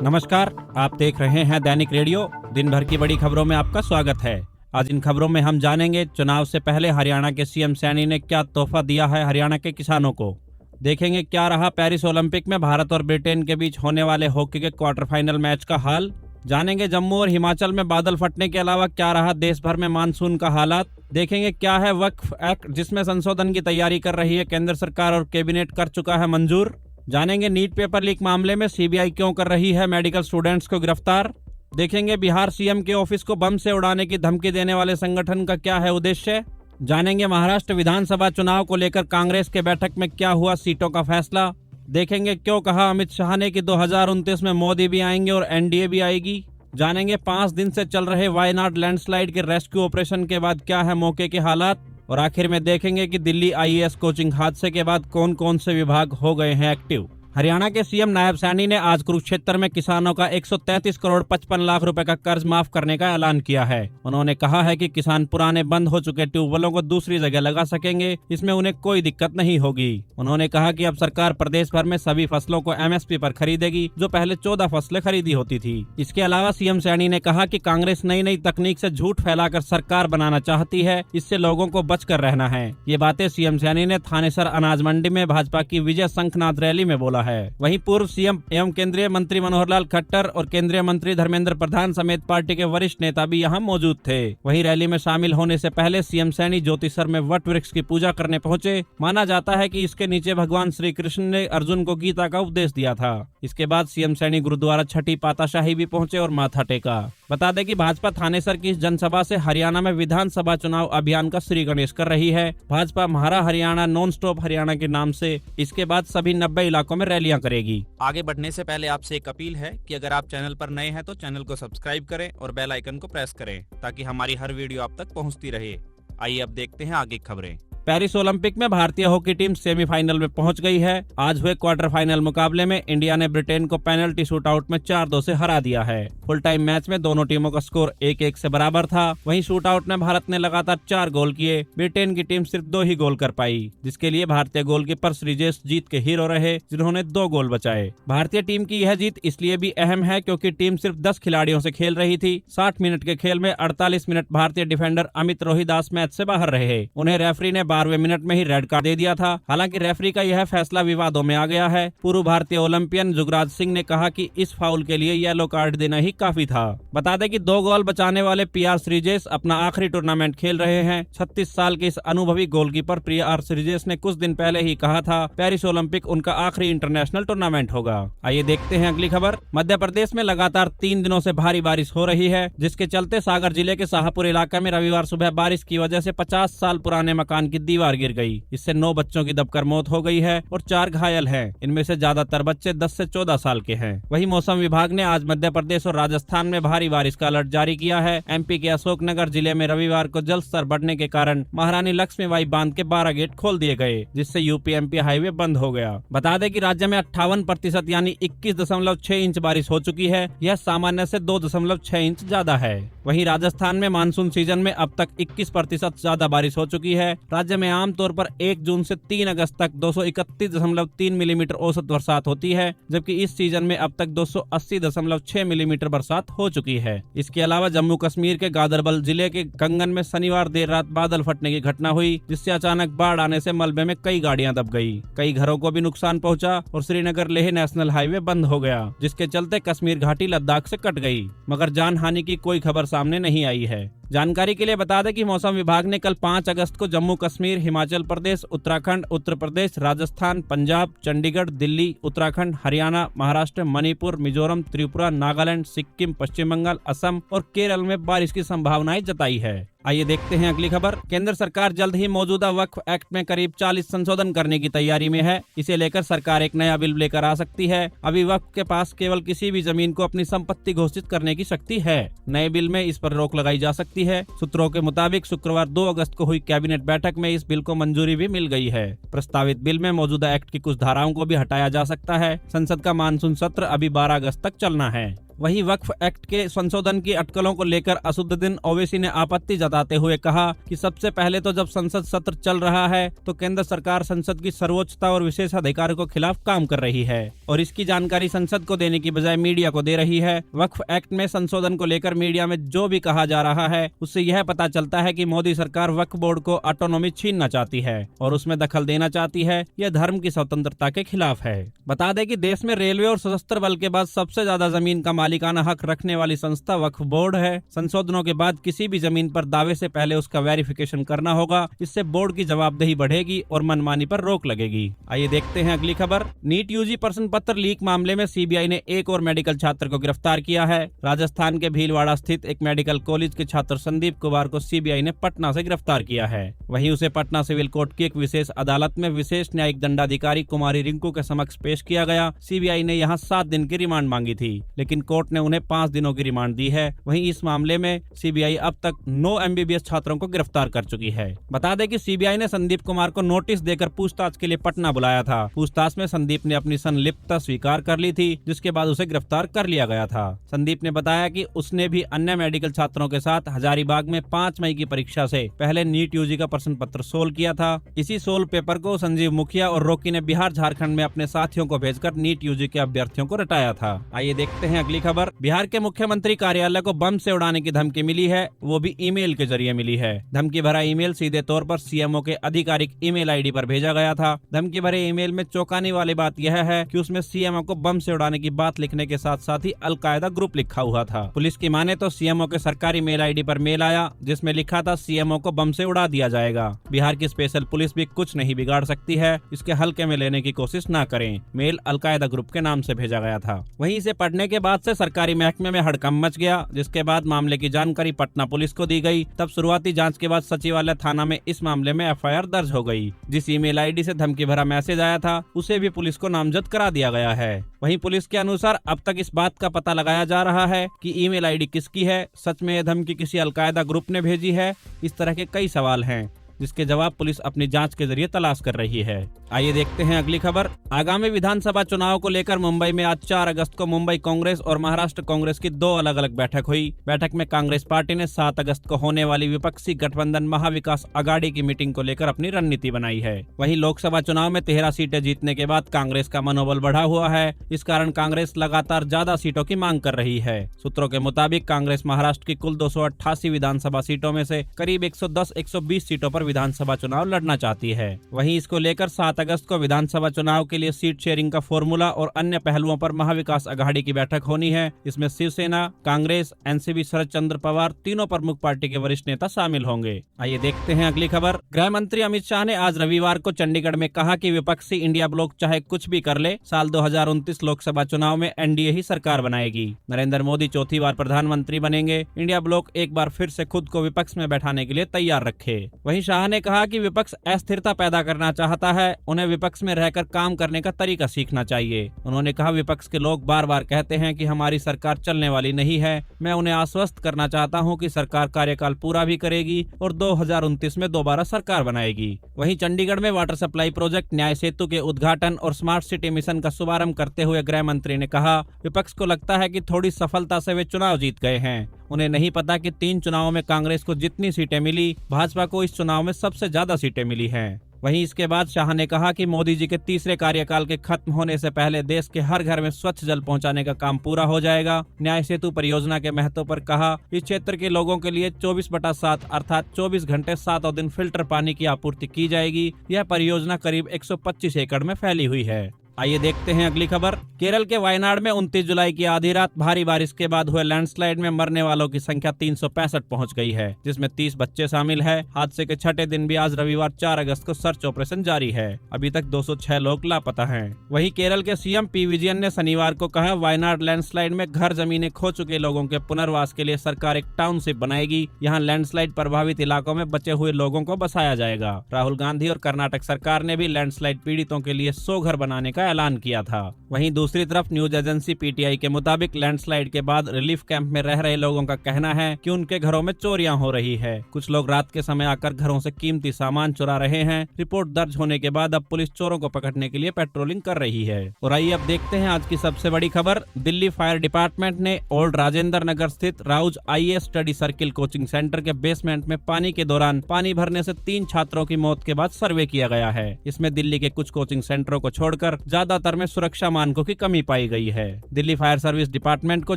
नमस्कार, आप देख रहे हैं दैनिक रेडियो। दिन भर की बड़ी खबरों में आपका स्वागत है। आज इन खबरों में हम जानेंगे चुनाव से पहले हरियाणा के सीएम सैनी ने क्या तोहफा दिया है हरियाणा के किसानों को। देखेंगे क्या रहा पेरिस ओलंपिक में भारत और ब्रिटेन के बीच होने वाले हॉकी के क्वार्टर फाइनल मैच का हाल। जानेंगे जम्मू और हिमाचल में बादल फटने के अलावा क्या रहा देश भर में मानसून का हालात। देखेंगे क्या है वक्फ एक्ट जिसमें संशोधन की तैयारी कर रही है केंद्र सरकार और कैबिनेट कर चुका है मंजूर। जानेंगे नीट पेपर लीक मामले में सीबीआई क्यों कर रही है मेडिकल स्टूडेंट्स को गिरफ्तार। देखेंगे बिहार सीएम के ऑफिस को बम से उड़ाने की धमकी देने वाले संगठन का क्या है उद्देश्य। जानेंगे महाराष्ट्र विधानसभा चुनाव को लेकर कांग्रेस के बैठक में क्या हुआ सीटों का फैसला। देखेंगे क्यों कहा अमित शाह ने कि 2029 में मोदी भी आएंगे और एनडीए भी आएगी। जानेंगे 5 दिन से चल रहे वायनाड लैंडस्लाइड के रेस्क्यू ऑपरेशन के बाद क्या है मौके के हालात। और आखिर में देखेंगे कि दिल्ली आईएएस कोचिंग हादसे के बाद कौन कौन से विभाग हो गए हैं एक्टिव। हरियाणा के सीएम नायब सैनी ने आज कुरुक्षेत्र में किसानों का 133 करोड़ 55 लाख रुपए का कर्ज माफ करने का ऐलान किया है। उन्होंने कहा है कि किसान पुराने बंद हो चुके ट्यूबवेलों को दूसरी जगह लगा सकेंगे, इसमें उन्हें कोई दिक्कत नहीं होगी। उन्होंने कहा कि अब सरकार प्रदेश भर में सभी फसलों को एमएसपी पर खरीदेगी, जो पहले 14 फसलें खरीदी होती थी। इसके अलावा सीएम सैनी ने कहा कि कांग्रेस नई नई तकनीक से झूठ फैलाकर सरकार बनाना चाहती है, इससे लोगों को बचकर रहना है। ये बातें सीएम सैनी ने थानेसर अनाज मंडी में भाजपा की विजय शंखनाथ रैली में बोला है। वहीं पूर्व सीएम एवं केंद्रीय मंत्री मनोहर लाल खट्टर और केंद्रीय मंत्री धर्मेंद्र प्रधान समेत पार्टी के वरिष्ठ नेता भी यहां मौजूद थे। वहीं रैली में शामिल होने से पहले सीएम सैनी ज्योतिसर में वट वृक्ष की पूजा करने पहुंचे। माना जाता है कि इसके नीचे भगवान श्री कृष्ण ने अर्जुन को गीता का उपदेश दिया था। इसके बाद सीएम सैनी गुरुद्वारा छठी पातशाही भी पहुंचे और माथा टेका। बता दें कि भाजपा थानेसर की इस जनसभा से हरियाणा में विधानसभा चुनाव अभियान का श्री गणेश कर रही है। भाजपा म्हारा हरियाणा नॉन स्टॉप हरियाणा के नाम से इसके बाद सभी 90 इलाकों में रैलियां करेगी। आगे बढ़ने से पहले आपसे एक अपील है कि अगर आप चैनल पर नए हैं तो चैनल को सब्सक्राइब करें और बेल आइकन को प्रेस करें ताकि हमारी हर वीडियो आप तक पहुंचती रहे। आइए अब देखते हैं आगे खबरें। पेरिस ओलंपिक में भारतीय हॉकी टीम सेमीफाइनल में पहुंच गई है। आज हुए क्वार्टर फाइनल मुकाबले में इंडिया ने ब्रिटेन को पेनल्टी शूटआउट में 4-2 से हरा दिया है। फुल टाइम मैच में दोनों टीमों का स्कोर 1-1 से बराबर था। वहीं शूटआउट में भारत ने लगातार 4 गोल किए। ब्रिटेन की टीम सिर्फ 2 ही गोल कर पाई, जिसके लिए भारतीय गोलकीपर श्रीजेश जीत के हीरो रहे, जिन्होंने 2 गोल बचाए। भारतीय टीम की यह जीत इसलिए भी अहम है क्योंकि टीम सिर्फ 10 खिलाड़ियों से खेल रही थी। 60 मिनट के खेल में 48 मिनट भारतीय डिफेंडर अमित रोहिदास मैच से बाहर रहे। उन्हें रेफरी ने 12वें मिनट में ही रेड कार्ड दे दिया था। हालांकि रेफरी का यह फैसला विवादों में आ गया है। पूर्व भारतीय ओलंपियन जुगराज सिंह ने कहा कि इस फाउल के लिए येलो कार्ड देना ही काफी था। बता दें कि 2 गोल बचाने वाले पीआर श्रीजेश अपना आखिरी टूर्नामेंट खेल रहे हैं। 36 साल के इस अनुभवी गोलकीपर पीआर श्रीजेश ने कुछ दिन पहले ही कहा था पेरिस ओलंपिक उनका आखिरी इंटरनेशनल टूर्नामेंट होगा। आइए देखते हैं अगली खबर। मध्य प्रदेश में लगातार 3 दिनों से भारी बारिश हो रही है, जिसके चलते सागर जिले के शाहपुर इलाके में रविवार सुबह बारिश की वजह से 50 साल पुराने मकान की दीवार गिर गई। इससे 9 बच्चों की दबकर मौत हो गई है और 4 घायल हैं। इनमें से ज्यादातर बच्चे 10 से 14 साल के हैं। वहीं मौसम विभाग ने आज मध्य प्रदेश और राजस्थान में भारी बारिश का अलर्ट जारी किया है। एमपी के अशोकनगर जिले में रविवार को जल स्तर बढ़ने के कारण महारानी लक्ष्मीबाई बांध के 12 गेट खोल दिए गए, जिससे यूपी एमपी हाईवे बंद हो गया। बता दें कि राज्य में 58% यानी 21.6 इंच बारिश हो चुकी है। यह सामान्य से 2.6 इंच ज्यादा है। वहीं राजस्थान में मानसून सीजन में अब तक 21% ज्यादा बारिश हो चुकी है। राज्य में आमतौर पर 1 जून से 3 अगस्त तक 231.3 मिलीमीटर औसत बरसात होती है, जबकि इस सीजन में अब तक 280.6 मिलीमीटर बरसात हो चुकी है। इसके अलावा जम्मू कश्मीर के गादरबल जिले के कंगन में शनिवार देर रात बादल फटने की घटना हुई, जिससे अचानक बाढ़ आने से मलबे में कई गाड़ियां दब गई। कई घरों को भी नुकसान पहुंचा और श्रीनगर लेह नेशनल हाईवे बंद हो गया, जिसके चलते कश्मीर घाटी लद्दाख से कट गई, मगर जान हानि की कोई खबर सामने नहीं आई है। जानकारी के लिए बता दें कि मौसम विभाग ने कल 5 अगस्त को जम्मू कश्मीर, हिमाचल प्रदेश, उत्तराखंड, उत्तर प्रदेश, राजस्थान, पंजाब, चंडीगढ़, दिल्ली, उत्तराखंड, हरियाणा, महाराष्ट्र, मणिपुर, मिजोरम, त्रिपुरा, नागालैंड, सिक्किम, पश्चिम बंगाल, असम और केरल में बारिश की संभावनाएं जताई है। आइए देखते हैं अगली खबर। केंद्र सरकार जल्द ही मौजूदा वक्फ एक्ट में करीब 40 संशोधन करने की तैयारी में है। इसे लेकर सरकार एक नया बिल लेकर आ सकती है। अभी वक्फ के पास केवल किसी भी जमीन को अपनी संपत्ति घोषित करने की शक्ति है। नए बिल में इस पर रोक लगाई जा सकती है। सूत्रों के मुताबिक शुक्रवार 2 अगस्त को हुई कैबिनेट बैठक में इस बिल को मंजूरी भी मिल गई है। प्रस्तावित बिल में मौजूदा एक्ट की कुछ धाराओं को भी हटाया जा सकता है। संसद का मानसून सत्र अभी 12 अगस्त तक चलना है। वहीं वक्फ एक्ट के संशोधन की अटकलों को लेकर असदुद्दीन ओवैसी ने आपत्ति जताते हुए कहा कि सबसे पहले तो जब संसद सत्र चल रहा है तो केंद्र सरकार संसद की सर्वोच्चता और विशेषाधिकार के खिलाफ काम कर रही है और इसकी जानकारी संसद को देने की बजाय मीडिया को दे रही है। वक्फ एक्ट में संशोधन को लेकर मीडिया में जो भी कहा जा रहा है उससे यह पता चलता है कि मोदी सरकार वक्फ बोर्ड को ऑटोनॉमी छीनना चाहती है और उसमें दखल देना चाहती है। यह धर्म की स्वतंत्रता के खिलाफ है। बता दें कि देश में रेलवे और सशस्त्र बल के बाद सबसे ज्यादा जमीन का मालिकाना हक रखने वाली संस्था वक्फ बोर्ड है। संशोधनों के बाद किसी भी जमीन पर दावे से पहले उसका वेरिफिकेशन करना होगा। इससे बोर्ड की जवाबदेही बढ़ेगी और मनमानी पर रोक लगेगी। आइए देखते हैं अगली खबर। नीट यूजी प्रश्न पत्र लीक मामले में सीबीआई ने एक और मेडिकल छात्र को गिरफ्तार किया है। राजस्थान के भीलवाड़ा स्थित एक मेडिकल कॉलेज के छात्र संदीप कुमार को सीबीआई ने पटना से गिरफ्तार किया है। वहीं उसे पटना सिविल कोर्ट की एक विशेष अदालत में विशेष न्यायिक दंडाधिकारी कुमारी रिंकू के समक्ष पेश किया गया। सीबीआई ने यहां 7 दिन की रिमांड मांगी थी, लेकिन कोर्ट ने उन्हें 5 दिनों की रिमांड दी है। वहीं इस मामले में सीबीआई अब तक 9 MBBS छात्रों को गिरफ्तार कर चुकी है। बता दें कि सीबीआई ने संदीप कुमार को नोटिस देकर पूछताछ के लिए पटना बुलाया था। पूछताछ में संदीप ने अपनी संलिप्तता स्वीकार कर ली थी, जिसके बाद उसे गिरफ्तार कर लिया गया था। संदीप ने बताया कि उसने भी अन्य मेडिकल छात्रों के साथ हजारीबाग में 5 मई की परीक्षा से पहले नीट यूजी का प्रश्न पत्र सोल्व किया था। इसी सोल्व पेपर को संजीव मुखिया और रॉकी ने बिहार झारखंड में अपने साथियों को भेजकर नीट यूजी के अभ्यर्थियों को रटाया था। आइए देखते हैं अगली खबर। बिहार के मुख्यमंत्री कार्यालय को बम से उड़ाने की धमकी मिली है, वो भी ईमेल के जरिए मिली है। धमकी भरा ईमेल सीधे तौर पर सीएमओ के आधिकारिक ईमेल आईडी पर भेजा गया था। धमकी भरे ईमेल में चौंकाने वाली बात यह है कि उसमें सीएमओ को बम से उड़ाने की बात लिखने के साथ साथ ही अलकायदा ग्रुप लिखा हुआ था। पुलिस की माने तो सीएमओ के सरकारी मेल आईडी पर मेल आया जिसमें लिखा था सीएमओ को बम से उड़ा दिया जाएगा। बिहार की स्पेशल पुलिस भी कुछ नहीं बिगाड़ सकती है, इसके हल्के में लेने की कोशिश न करें। मेल अलकायदा ग्रुप के नाम से भेजा गया था। वहीं इसे पढ़ने के बाद से सरकारी महकमे में हड़कंप मच गया, जिसके बाद मामले की जानकारी पटना पुलिस को दी गई। तब शुरुआती जांच के बाद सचिवालय थाना में इस मामले में एफआईआर दर्ज हो गई। जिस ईमेल आईडी से धमकी भरा मैसेज आया था उसे भी पुलिस को नामजद करा दिया गया है। वहीं पुलिस के अनुसार अब तक इस बात का पता लगाया जा रहा है कि ईमेल आईडी किसकी है। सच में यह धमकी किसी अलकायदा ग्रुप ने भेजी है? इस तरह के कई सवाल हैं जिसके जवाब पुलिस अपनी जांच के जरिए तलाश कर रही है। आइए देखते हैं अगली खबर। आगामी विधानसभा चुनाव को लेकर मुंबई में आज 4 अगस्त को मुंबई कांग्रेस और महाराष्ट्र कांग्रेस की 2 अलग अलग बैठक हुई। बैठक में कांग्रेस पार्टी ने 7 अगस्त को होने वाली विपक्षी गठबंधन महाविकास आघाड़ी की मीटिंग को लेकर अपनी रणनीति बनाई है। वहीं लोकसभा चुनाव में 13 सीटें जीतने के बाद कांग्रेस का मनोबल बढ़ा हुआ है। इस कारण कांग्रेस लगातार ज्यादा सीटों की मांग कर रही है। सूत्रों के मुताबिक कांग्रेस महाराष्ट्र की कुल 288 विधानसभा सीटों में से करीब 110-120 सीटों पर विधानसभा चुनाव लड़ना चाहती है। वहीं इसको लेकर 7 अगस्त को विधानसभा चुनाव के लिए सीट शेयरिंग का फॉर्मूला और अन्य पहलुओं पर महाविकास आघाड़ी की बैठक होनी है। इसमें शिवसेना, कांग्रेस, एनसीपी, शरद चंद्र पवार तीनों प्रमुख पार्टी के वरिष्ठ नेता शामिल होंगे। आइए देखते हैं अगली खबर। गृह मंत्री अमित शाह ने आज रविवार को चंडीगढ़ में कहा कि विपक्षी इंडिया ब्लॉक चाहे कुछ भी कर ले, साल 2029 लोकसभा चुनाव में एनडीए ही सरकार बनाएगी। नरेंद्र मोदी चौथी बार प्रधानमंत्री बनेंगे। इंडिया ब्लॉक एक बार फिर से खुद को विपक्ष में बैठाने के लिए तैयार रखे। वहीं शाह ने कहा कि विपक्ष अस्थिरता पैदा करना चाहता है, उन्हें विपक्ष में रहकर काम करने का तरीका सीखना चाहिए। उन्होंने कहा, विपक्ष के लोग बार बार कहते हैं कि हमारी सरकार चलने वाली नहीं है। मैं उन्हें आश्वस्त करना चाहता हूं कि सरकार कार्यकाल पूरा भी करेगी और 2029 में दोबारा सरकार बनाएगी। वहीं चंडीगढ़ में वाटर सप्लाई प्रोजेक्ट न्याय सेतु के उद्घाटन और स्मार्ट सिटी मिशन का शुभारंभ करते हुए गृह मंत्री ने कहा, विपक्ष को लगता है कि थोड़ी सफलता से वे चुनाव जीत गए हैं। उन्हें नहीं पता कि 3 चुनावों में कांग्रेस को जितनी सीटें मिली, भाजपा को इस चुनाव में सबसे ज्यादा सीटें मिली हैं। वहीं इसके बाद शाह ने कहा कि मोदी जी के तीसरे कार्यकाल के खत्म होने से पहले देश के हर घर में स्वच्छ जल पहुंचाने का काम पूरा हो जाएगा। न्याय सेतु परियोजना के महत्व पर कहा, इस क्षेत्र के लोगों के लिए 24/7 अर्थात 24 घंटे 7 दिन फिल्टर पानी की आपूर्ति की जाएगी। यह परियोजना करीब 125 एकड़ में फैली हुई है। आइए देखते हैं अगली खबर। केरल के वायनाड में 29 जुलाई की आधी रात भारी बारिश के बाद हुए लैंडस्लाइड में मरने वालों की संख्या 365 पहुंच गई है, जिसमें 30 बच्चे शामिल हैं। हादसे के छठे दिन भी आज रविवार 4 अगस्त को सर्च ऑपरेशन जारी है। अभी तक 206 लोग लापता हैं। वहीं केरल के सीएम पी विजयन ने शनिवार को कहा, वायनाड लैंडस्लाइड में घर जमीनें खो चुके लोगों के पुनर्वास के लिए सरकार एक टाउनशिप बनाएगी। यहाँ लैंडस्लाइड प्रभावित इलाकों में बचे हुए लोगों को बसाया जाएगा। राहुल गांधी और कर्नाटक सरकार ने भी लैंडस्लाइड पीड़ितों के लिए 100 घर बनाने का ऐलान किया था। वहीं दूसरी तरफ न्यूज एजेंसी पीटीआई के मुताबिक लैंडस्लाइड के बाद रिलीफ कैंप में रह रहे लोगों का कहना है कि उनके घरों में चोरियां हो रही है। कुछ लोग रात के समय आकर घरों से कीमती सामान चुरा रहे हैं। रिपोर्ट दर्ज होने के बाद अब पुलिस चोरों को पकड़ने के लिए पेट्रोलिंग कर रही है। और आइए अब देखते हैं आज की सबसे बड़ी खबर। दिल्ली फायर डिपार्टमेंट ने ओल्ड राजेंद्र नगर स्थित Rouse IAS study circle coaching centre के बेसमेंट में पानी के दौरान पानी भरने से 3 छात्रों की मौत के बाद सर्वे किया गया है। इसमें दिल्ली के कुछ कोचिंग सेंटरों को छोड़कर ज्यादातर में सुरक्षा मानकों की कमी पाई गई है। दिल्ली फायर सर्विस डिपार्टमेंट को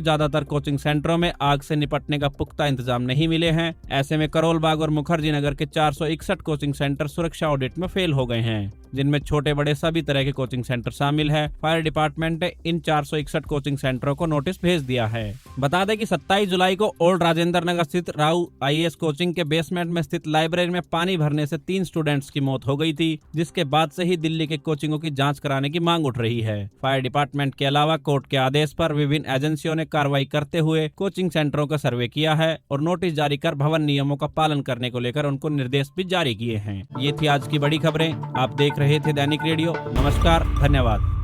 ज्यादातर कोचिंग सेंटरों में आग से निपटने का पुख्ता इंतजाम नहीं मिले हैं। ऐसे में करोल बाग और मुखर्जी नगर के 461 कोचिंग सेंटर सुरक्षा ऑडिट में फेल हो गए हैं, जिनमें छोटे बड़े सभी तरह के कोचिंग सेंटर शामिल है। फायर डिपार्टमेंट ने इन 461 कोचिंग सेंटरों को नोटिस भेज दिया है। बता दें कि 27 जुलाई को ओल्ड राजेंद्र नगर स्थित राउ आईएएस कोचिंग के बेसमेंट में स्थित लाइब्रेरी में पानी भरने से 3 स्टूडेंट्स की मौत हो गई थी, जिसके बाद से ही दिल्ली के कोचिंगों की जांच कराने की मांग उठ रही है। फायर डिपार्टमेंट के अलावा कोर्ट के आदेश पर विभिन्न एजेंसियों ने कार्रवाई करते हुए कोचिंग सेंटरों का सर्वे किया है और नोटिस जारी कर भवन नियमों का पालन करने को लेकर उनको निर्देश भी जारी किए हैं। ये थी आज की बड़ी खबरें। आप देख रहे थे दैनिक रेडियो। नमस्कार, धन्यवाद।